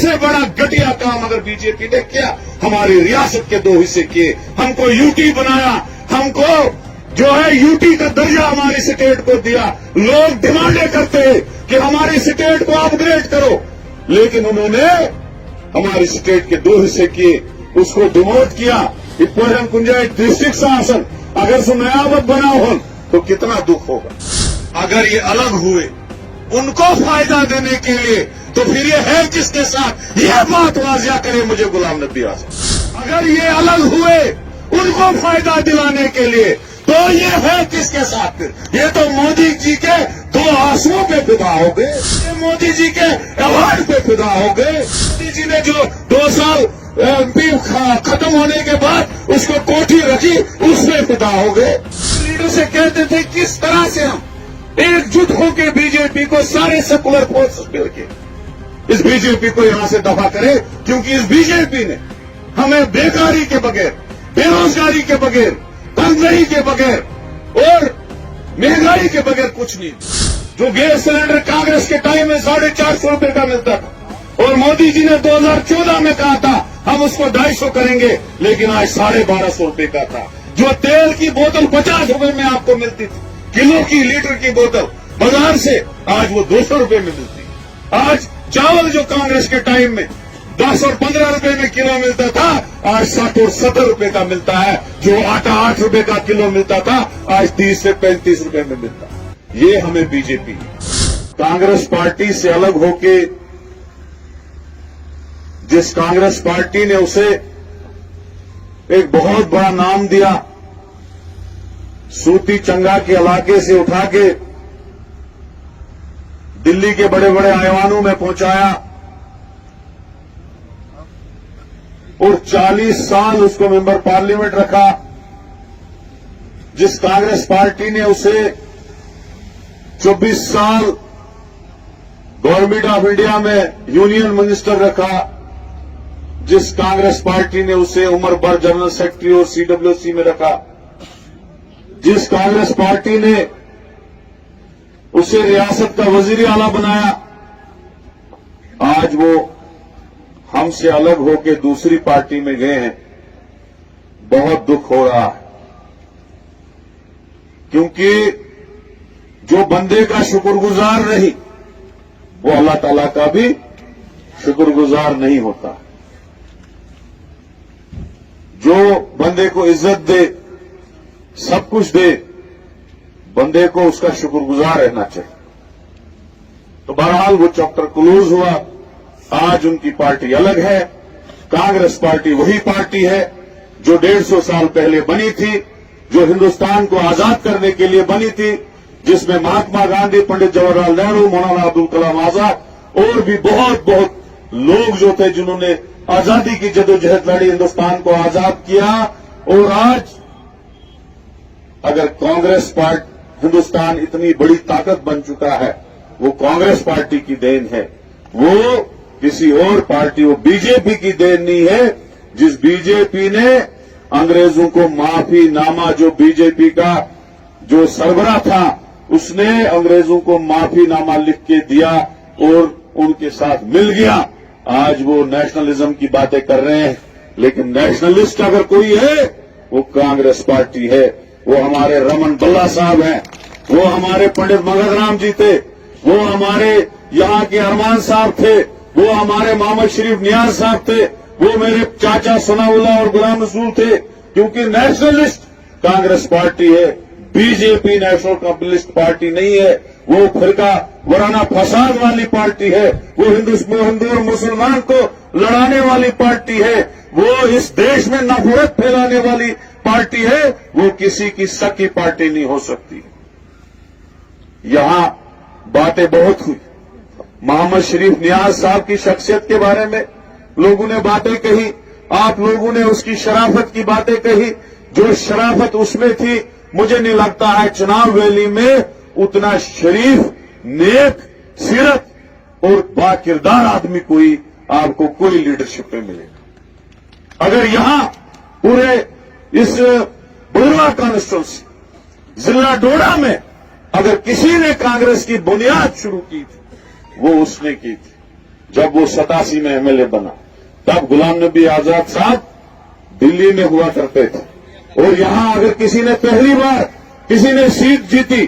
इससे बड़ा घटिया काम अगर बीजेपी ने किया, हमारी रियासत के 2 हिस्से किए, हमको यूटी बनाया, हमको जो है यूटी का दर्जा हमारी स्टेट को दिया। लोग डिमांडें करते हैं कि हमारी स्टेट को अपग्रेड करो, लेकिन उन्होंने हमारी स्टेट के 2 हिस्से किए, उसको डिमोट किया। इप्पोरन कुंजाई डिस्ट्रिक्ट शासन अगर सुनायावत बना हो तो कितना दुख होगा। अगर ये अलग हुए उनको फायदा देने के लिए, तो फिर ये है किसके साथ, ये बात वाजिया करे मुझे गुलाम नबी आज़ाद। अगर ये अलग हुए उनको फायदा दिलाने के लिए, तो ये है किसके साथ फिर? ये तो मोदी जी के 2 आंसुओं पे फिदा हो गए, ये मोदी जी के अवार्ड पे फिदा हो गए। मोदी जी ने जो 2 साल खत्म होने के बाद उसको कोठी रखी, उसमें फिदा हो गए। लीडर से कहते थे किस तरह से हम एकजुट होकर बीजेपी को सारे सेकुलर फोर्सेस मिलके इस बीजेपी को यहां से दफा करे, क्योंकि इस बीजेपी ने हमें बेकारी के बगैर, बेरोजगारी के बगैर, तंगई के बगैर और महंगाई के बगैर कुछ नहीं। जो गैस सिलेंडर कांग्रेस के टाइम में 450 रुपए का मिलता था, और मोदी जी ने 2014 में कहा था हम उसको 250 करेंगे, लेकिन आज 1250 रुपए का था। जो तेल की बोतल 50 रुपए में आपको मिलती थी, किलो की, लीटर की बोतल बाजार से, आज वो 200 रुपए में मिलती है। आज चावल जो कांग्रेस के टाइम में 10 और 15 रुपए में किलो मिलता था, आज 60 और 70 रुपए का मिलता है। जो आटा 8 रुपए का किलो मिलता था, आज 30 से 35 रुपए में मिलता है। ये हमें बीजेपी कांग्रेस पार्टी से अलग होके, जिस कांग्रेस पार्टी ने उसे एक बहुत बड़ा नाम दिया, सूती चंगा के इलाके से उठा के दिल्ली के बड़े बड़े आईवानों में पहुंचाया और 40 साल उसको मेंबर पार्लियामेंट रखा। जिस कांग्रेस पार्टी ने उसे 24 साल गवर्नमेंट ऑफ इंडिया में यूनियन मिनिस्टर रखा, जिस कांग्रेस पार्टी ने उसे उम्र भर जनरल सेक्रेटरी और सीडब्ल्यूसी में रखा, जिस कांग्रेस पार्टी ने उसे रियासत का वजीर आला बनाया, आज वो हमसे अलग होकर दूसरी पार्टी में गए हैं। बहुत दुख हो रहा है, क्योंकि जो बंदे का शुक्रगुजार नहीं, वो अल्लाह ताला का भी शुक्रगुजार नहीं होता। जो बंदे को इज्जत दे, सब कुछ दे, बंदे को उसका शुक्रगुजार रहना चाहिए। तो बहरहाल वो चैप्टर क्लोज हुआ। आज उनकी पार्टी अलग है। कांग्रेस पार्टी वही पार्टी है जो 150 साल पहले बनी थी, जो हिंदुस्तान को आजाद करने के लिए बनी थी, जिसमें महात्मा गांधी, पंडित जवाहरलाल नेहरू, मौलाना अब्दुल कलाम आजाद और भी बहुत बहुत लोग जो थे जिन्होंने आजादी की जदोजहद लड़ी, हिंदुस्तान को आजाद किया। और आज अगर कांग्रेस पार्टी, हिंदुस्तान इतनी बड़ी ताकत बन चुका है, वो कांग्रेस पार्टी की देन है, वो किसी और पार्टी, वो बीजेपी की देन नहीं है। जिस बीजेपी ने अंग्रेजों को माफी नामा, जो बीजेपी का जो सरबराह था, उसने अंग्रेजों को माफी नामा लिख के दिया और उनके साथ मिल गया। आज वो नेशनलिज्म की बातें कर रहे हैं, लेकिन नेशनलिस्ट अगर कोई है वो कांग्रेस पार्टी है। वो हमारे रमन बल्ला साहब हैं, वो हमारे पंडित मगध राम जी थे, वो हमारे यहाँ के अरमान साहब थे, वो हमारे मोहम्मद शरीफ नियाज साहब थे, वो मेरे चाचा सनाउल्लाह और गुलाम रसूल थे। क्योंकि नेशनलिस्ट कांग्रेस पार्टी है, बीजेपी नेशनल कम्युनिस्ट पार्टी नहीं है। वो फिरका वराना फसाद वाली पार्टी है, वो हिंदू और मुसलमान को लड़ाने वाली पार्टी है, वो इस देश में नफरत फैलाने वाली पार्टी है। वो किसी की सकी पार्टी नहीं हो सकती। यहां बातें बहुत हुई, मोहम्मद शरीफ नियाज साहब की शख्सियत के बारे में लोगों ने बातें कही, आप लोगों ने उसकी शराफत की बातें कही। जो शराफत उसमें थी, मुझे नहीं लगता है चुनाव वैली में उतना शरीफ, नेक, सीरत और बाकिरदार आदमी कोई आपको कोई लीडरशिप में मिलेगा। अगर यहां पूरे इस बुरवा कॉन्स्टिट्यूंसी, जिला डोडा में अगर किसी ने कांग्रेस की बुनियाद शुरू की थी, वो उसने की थी। जब वो 87 में एमएलए बना, तब गुलाम नबी आजाद साहब दिल्ली में हुआ करते थे। और यहां अगर किसी ने पहली बार किसी ने सीट जीती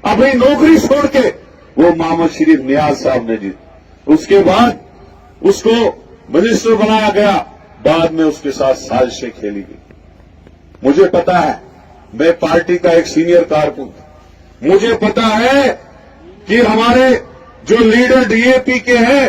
अपनी नौकरी छोड़ के, वो मोहम्मद शरीफ नियाज साहब ने जीती। उसके बाद उसको मिनिस्टर बनाया गया, बाद में उसके साथ साजिशें खेली गई। मुझे पता है, मैं पार्टी का एक सीनियर कारकुन था, मुझे पता है कि हमारे जो लीडर डीएपी के हैं,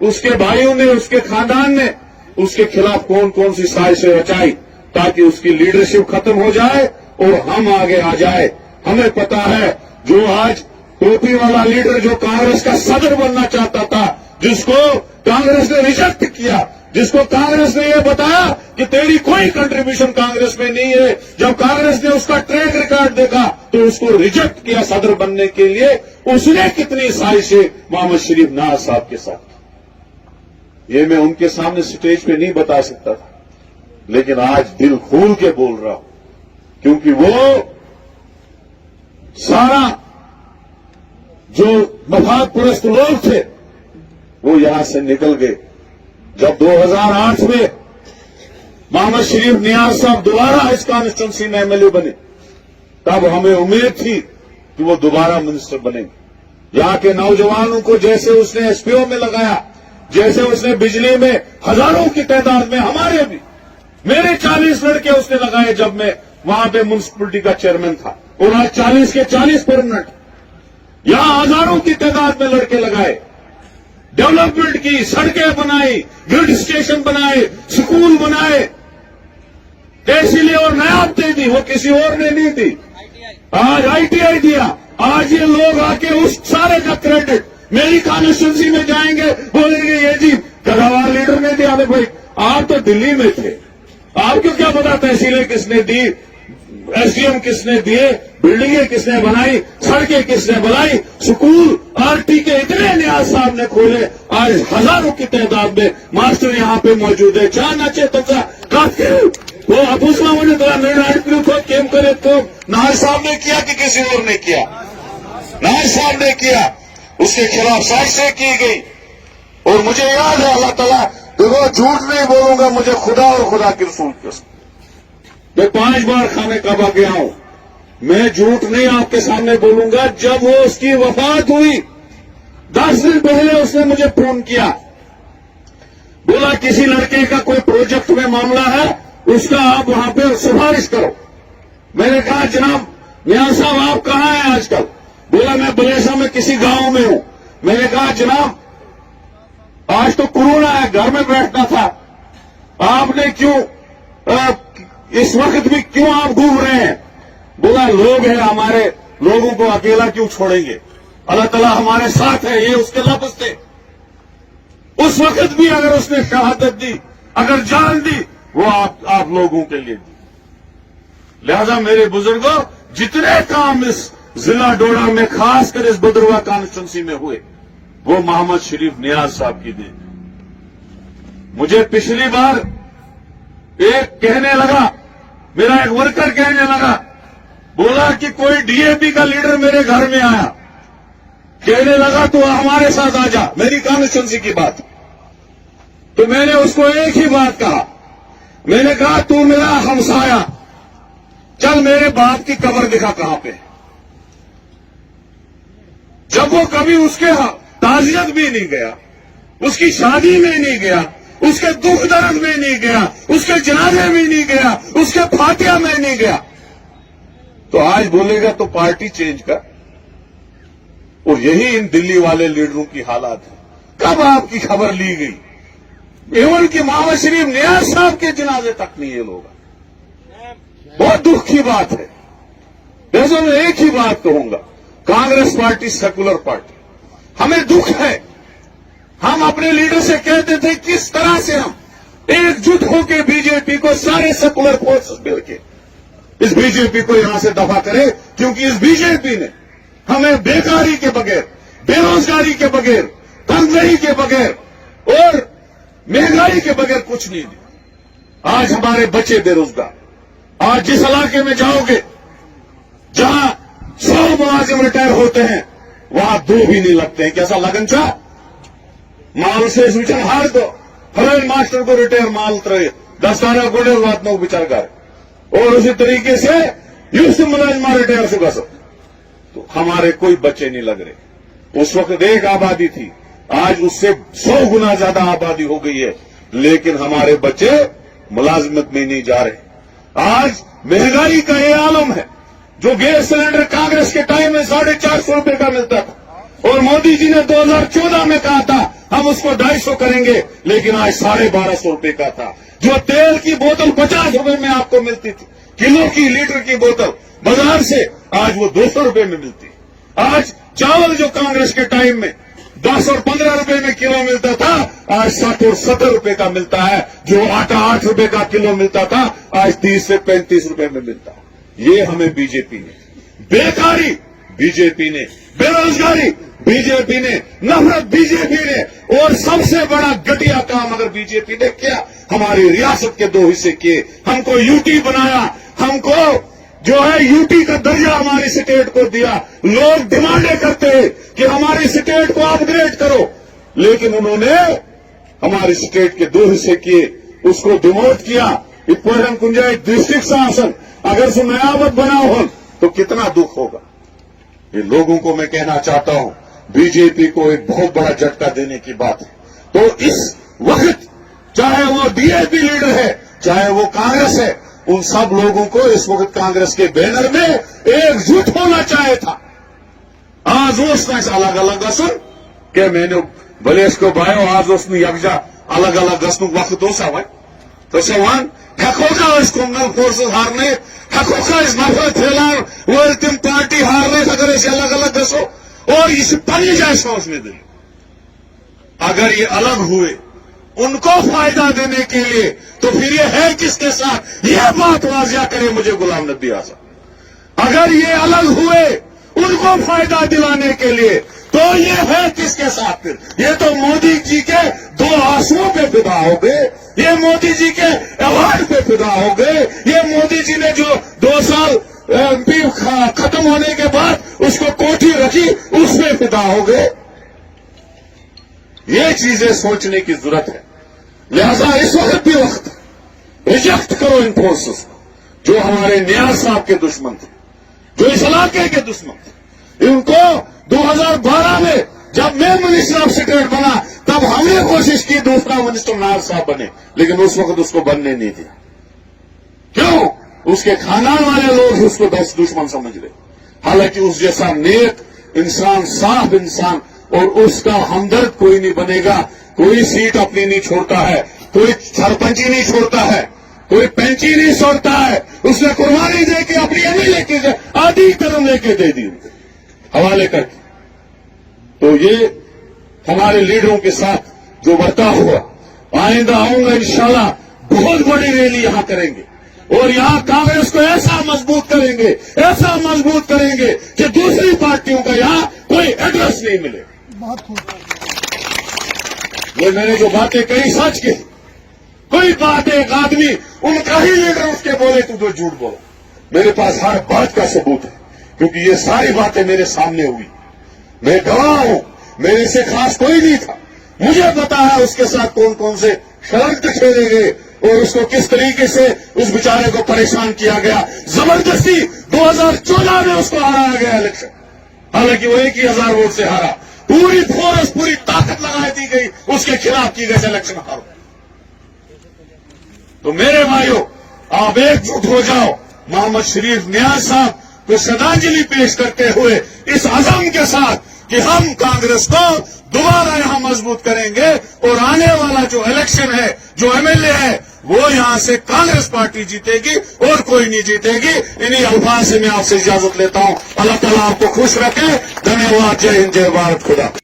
उसके भाइयों ने, उसके खानदान ने उसके खिलाफ कौन कौन सी साजिशें रचाई ताकि उसकी लीडरशिप खत्म हो जाए और हम आगे आ जाए। हमें पता है, जो आज टोपी वाला लीडर जो कांग्रेस का सदर बनना चाहता था, जिसको कांग्रेस ने रिजेक्ट किया, जिसको कांग्रेस ने यह बताया कि तेरी कोई कंट्रीब्यूशन कांग्रेस में नहीं है, जब कांग्रेस ने उसका ट्रैक रिकॉर्ड देखा तो उसको रिजेक्ट किया सदर बनने के लिए। उसने कितनी साजिशें मोहम्मद शरीफ नियाज साहब के साथ, ये मैं उनके सामने स्टेज पे नहीं बता सकता था, लेकिन आज दिल खोल के बोल रहा हूं, क्योंकि वो सारा जो मफाद-परस्त लोग थे वो यहां से निकल गए। जब 2008 में मोहम्मद शरीफ नियाज साहब दोबारा इस कॉन्स्टिट्यूंसी में एमएलए बने, तब हमें उम्मीद थी कि वो दोबारा मिनिस्टर बनेंगे। यहां के नौजवानों को जैसे उसने एसपीओ में लगाया, जैसे उसने बिजली में हजारों की तादाद में, हमारे भी, मेरे 40 लड़के उसने लगाए जब मैं वहां पे म्युनिसिपलिटी का चेयरमैन था, और आज 40 के 40 परमानेंट। यहां हजारों की तादाद में लड़के लगाए, डेवलपमेंट की, सड़कें बनाई, ग्रिड स्टेशन बनाए, स्कूल बनाए, तहसीलें और नायाबतें दी, वो किसी और ने नहीं दी। आज आईटीआई दिया। आज ये लोग आके उस सारे का क्रेडिट मेरी कॉन्स्टिट्यूंसी में जाएंगे, बोलेंगे ये जी कदावार लीडर ने दिया। अरे भाई, आप तो दिल्ली में थे, आपको क्या पता तहसीलें किसने दी, एसडीएम किसने दिए, बिल्डिंगें किसने बनाई, सड़कें किसने बनाई, स्कूल आरटी के इतने नियाज साहब ने खोले। आज हजारों की तादाद में मास्टर यहाँ पे मौजूद है। चाहे वो अपूसला मुझे तो निर्णय केम करे तो नाज साहब ने किया कि किसी और ने किया? नाज साहब ने किया, उसके खिलाफ साजिशें की गई। और मुझे याद है, अल्लाह ताला, देखो झूठ नहीं बोलूंगा, मुझे खुदा और खुदा के रसूल की कसम, मैं 5 बार खाने काबा गया हूं, मैं झूठ नहीं आपके सामने बोलूंगा। जब वो उसकी वफात हुई 10 दिन पहले उसने मुझे फोन किया, बोला किसी लड़के का कोई प्रोजेक्ट में मामला है, उसका आप वहां पे सिफारिश करो। मैंने कहा जनाब मियां साहब आप कहां हैं आजकल? बोला मैं बलेसा में किसी गांव में हूं। मैंने कहा जनाब आज तो कोरोना है, घर में बैठना था, आपने क्यों इस वक्त भी क्यों आप घूम रहे हैं? बोला लोग हैं हमारे, लोगों को अकेला क्यों छोड़ेंगे, अल्लाह ताला हमारे साथ है, ये उसके लफ्ज थे। उस वक्त भी अगर उसने शहादत दी, अगर जान दी, वो आप लोगों के लिए दी। लिहाजा मेरे बुजुर्गों, जितने काम इस जिला डोडा में खासकर इस बदरुआ कॉन्स्टिट्यूंसी में हुए, वो मोहम्मद शरीफ नियाज साहब की देन। मुझे पिछली बार एक कहने लगा, मेरा एक वर्कर कहने लगा, बोला कि कोई डीएपी का लीडर मेरे घर में आया, कहने लगा तो हमारे साथ आ जा, मेरी कॉन्स्टिट्यूंसी की बात। तो मैंने उसको एक ही बात कहा, मैंने कहा तू मेरा हमसाया, चल मेरे बाप की कब्र दिखा कहां पे। जब वो कभी उसके ताजियत भी नहीं गया, उसकी शादी में नहीं गया, उसके दुख दर्द में नहीं गया, उसके जनाजे में नहीं गया, उसके फातिहा में नहीं गया, तो आज बोलेगा तो पार्टी चेंज कर। और यही इन दिल्ली वाले लीडरों की हालात है। कब आपकी खबर ली गई? एवं कि मोहम्मद शरीफ नियाज साहब के जनाजे तक नहीं ये लोग। बहुत दुख की बात है। वैसे मैं एक ही बात कहूंगा, कांग्रेस पार्टी सेकुलर पार्टी, हमें दुख है। हम अपने लीडर से कहते थे किस तरह से हम एकजुट होकर बीजेपी को, सारे सेकुलर फोर्सेस मिलकर इस बीजेपी को यहां से दफा करें, क्योंकि इस बीजेपी ने हमें बेकारी के बगैर, बेरोजगारी के बगैर, तंगई के बगैर और महंगाई के बगैर कुछ नहीं दिया। आज हमारे बच्चे बेरोजगार, आज जिस इलाके में जाओगे जहां 100 मुलाजिम रिटायर होते हैं, वहां 2 भी नहीं लगते हैं। कैसा लगन चाह? माल से विचार हार दो फलान मास्टर को रिटायर माल त्रय 10 तारा गोडे बात नो विचार कर और उसी तरीके से युद्ध मुलाजमा रिटायर से बस तो हमारे कोई बच्चे नहीं लग रहे। उस वक्त एक आबादी थी, आज उससे 100 गुना ज्यादा आबादी हो गई है, लेकिन हमारे बच्चे मुलाजमत में नहीं जा रहे। आज महंगाई का ये आलम है, जो गैस सिलेंडर कांग्रेस के टाइम में 450 रुपए का मिलता था और मोदी जी ने 2014 में कहा था हम उसको 250 करेंगे, लेकिन आज 1250 रुपए का था। जो तेल की बोतल 50 रुपए में आपको मिलती थी, किलो की लीटर की बोतल बाजार से, आज वो 200 रुपए में मिलती है। आज चावल जो कांग्रेस के टाइम में 10 और 15 रुपए में किलो मिलता था, आज 60 और 70 रुपए का मिलता है। जो आटा 8 रुपए का किलो मिलता था, आज 30 से 35 रुपए में मिलता है। ये हमें बीजेपी ने, बेकारी बीजेपी ने, बेरोजगारी बीजेपी ने, नफरत बीजेपी ने, और सबसे बड़ा घटिया काम अगर बीजेपी ने किया, हमारी रियासत के 2 हिस्से किए, हमको यूटी बनाया, हमको जो है यूटी का दर्जा हमारी स्टेट को दिया। लोग डिमांडें करते हैं कि हमारी स्टेट को अपग्रेड करो, लेकिन उन्होंने हमारी स्टेट के 2 हिस्से किए, उसको डिमोट किया। इप्पोरन कुंजाई डिस्ट्रिक्ट शासन अगर सो नयावत बना हो तो कितना दुख होगा। ये लोगों को मैं कहना चाहता हूं, बीजेपी को एक बहुत बड़ा झटका देने की बात है। तो इस वक्त चाहे वो डीएपी लीडर है, चाहे वो कांग्रेस है, उन सब लोगों को इस वक्त कांग्रेस के बैनर में एकजुट होना चाहिए था। आज उसने अलग अलग गसन के मैंने बलेश को बायो आज उसने यकजा अलग अलग गसन वक्त हो सवाई तो सवान हकोका कम्युनल फोर्सेस हारने, हकोका इस नफरत फैलान वो तुम पार्टी हारने अगर इसे अलग अलग गसो और इसे पनी जाए सोचने दे। अगर ये अलग हुए उनको फायदा देने के लिए, तो फिर ये है किसके साथ, ये बात वाजिया करे मुझे गुलाम नबी आज़ाद। अगर ये अलग हुए उनको फायदा दिलाने के लिए, तो ये है किसके साथ फिर? ये तो मोदी जी के 2 आंसुओं पे फिदा हो गए, ये मोदी जी के अवार्ड पे फिदा हो गए, ये मोदी जी ने जो 2 साल एमपी खत्म होने के बाद उसको कोठी रखी उसमें फिदा हो गए। ये चीजें सोचने की जरूरत है। लिहाजा इस वक्त भी वक्त रिजेक्ट करो इन फोर्सेस को जो हमारे नियाज साहब के दुश्मन थे, जो इस इलाके के दुश्मन थे। इनको 2012 में जब मैं मिनिस्टर ऑफ स्टेट बना, तब हमने कोशिश की दूसरा मिनिस्टर नायब साहब बने, लेकिन उस वक्त उसको बनने नहीं दिया। क्यों? उसके खानदान वाले लोग उसको दुश्मन समझ रहे, हालांकि उस जैसा नेक इंसान, साफ इंसान और उसका हमदर्द कोई नहीं बनेगा। कोई सीट अपनी नहीं छोड़ता है, कोई सरपंची नहीं छोड़ता है, कोई पेंची नहीं छोड़ता है। उसने कुर्बानी दे के अपनी एमएलए के आधी कदम लेके दे दी हवाले करके। तो ये हमारे लीडरों के साथ जो बर्ताव हुआ, आइंदा आऊंगा इंशाल्लाह बहुत बड़ी रैली यहां करेंगे और यहां कांग्रेस को ऐसा मजबूत करेंगे, ऐसा मजबूत करेंगे कि दूसरी पार्टियों का यहां कोई एड्रेस नहीं मिले। वो मैंने जो बातें कही सच की, कोई बात एक आदमी उनका ही लीडर उसके बोले तू तो झूठ बोला। मेरे पास हर बात का सबूत है, क्योंकि ये सारी बातें मेरे सामने हुई, मैं गवाह हूं। मेरे से खास कोई नहीं था, मुझे पता है उसके साथ कौन कौन से शर्त खेले गए और उसको किस तरीके से उस बेचारे को परेशान किया गया। जबरदस्ती 2014 में उसको हराया गया इलेक्शन, हालांकि वो 1,000 वोट से हारा। पूरी फोर्स, पूरी ताकत लगा दी गई उसके खिलाफ की गई इलेक्शन हारो। तो मेरे भाइयों, आप एकजुट हो जाओ। मोहम्मद शरीफ नियाज साहब को श्रद्धांजलि पेश करते हुए इस अज़म के साथ कि हम कांग्रेस को दोबारा यहां मजबूत करेंगे और आने वाला जो इलेक्शन है, जो एमएलए है, वो यहां से कांग्रेस पार्टी जीतेगी और कोई नहीं जीतेगी। इन्हीं अल्फाज से मैं आपसे इजाजत लेता हूं। अल्लाह ताला आपको खुश रखे। धन्यवाद। जय हिंद, जय भारत। खुदा।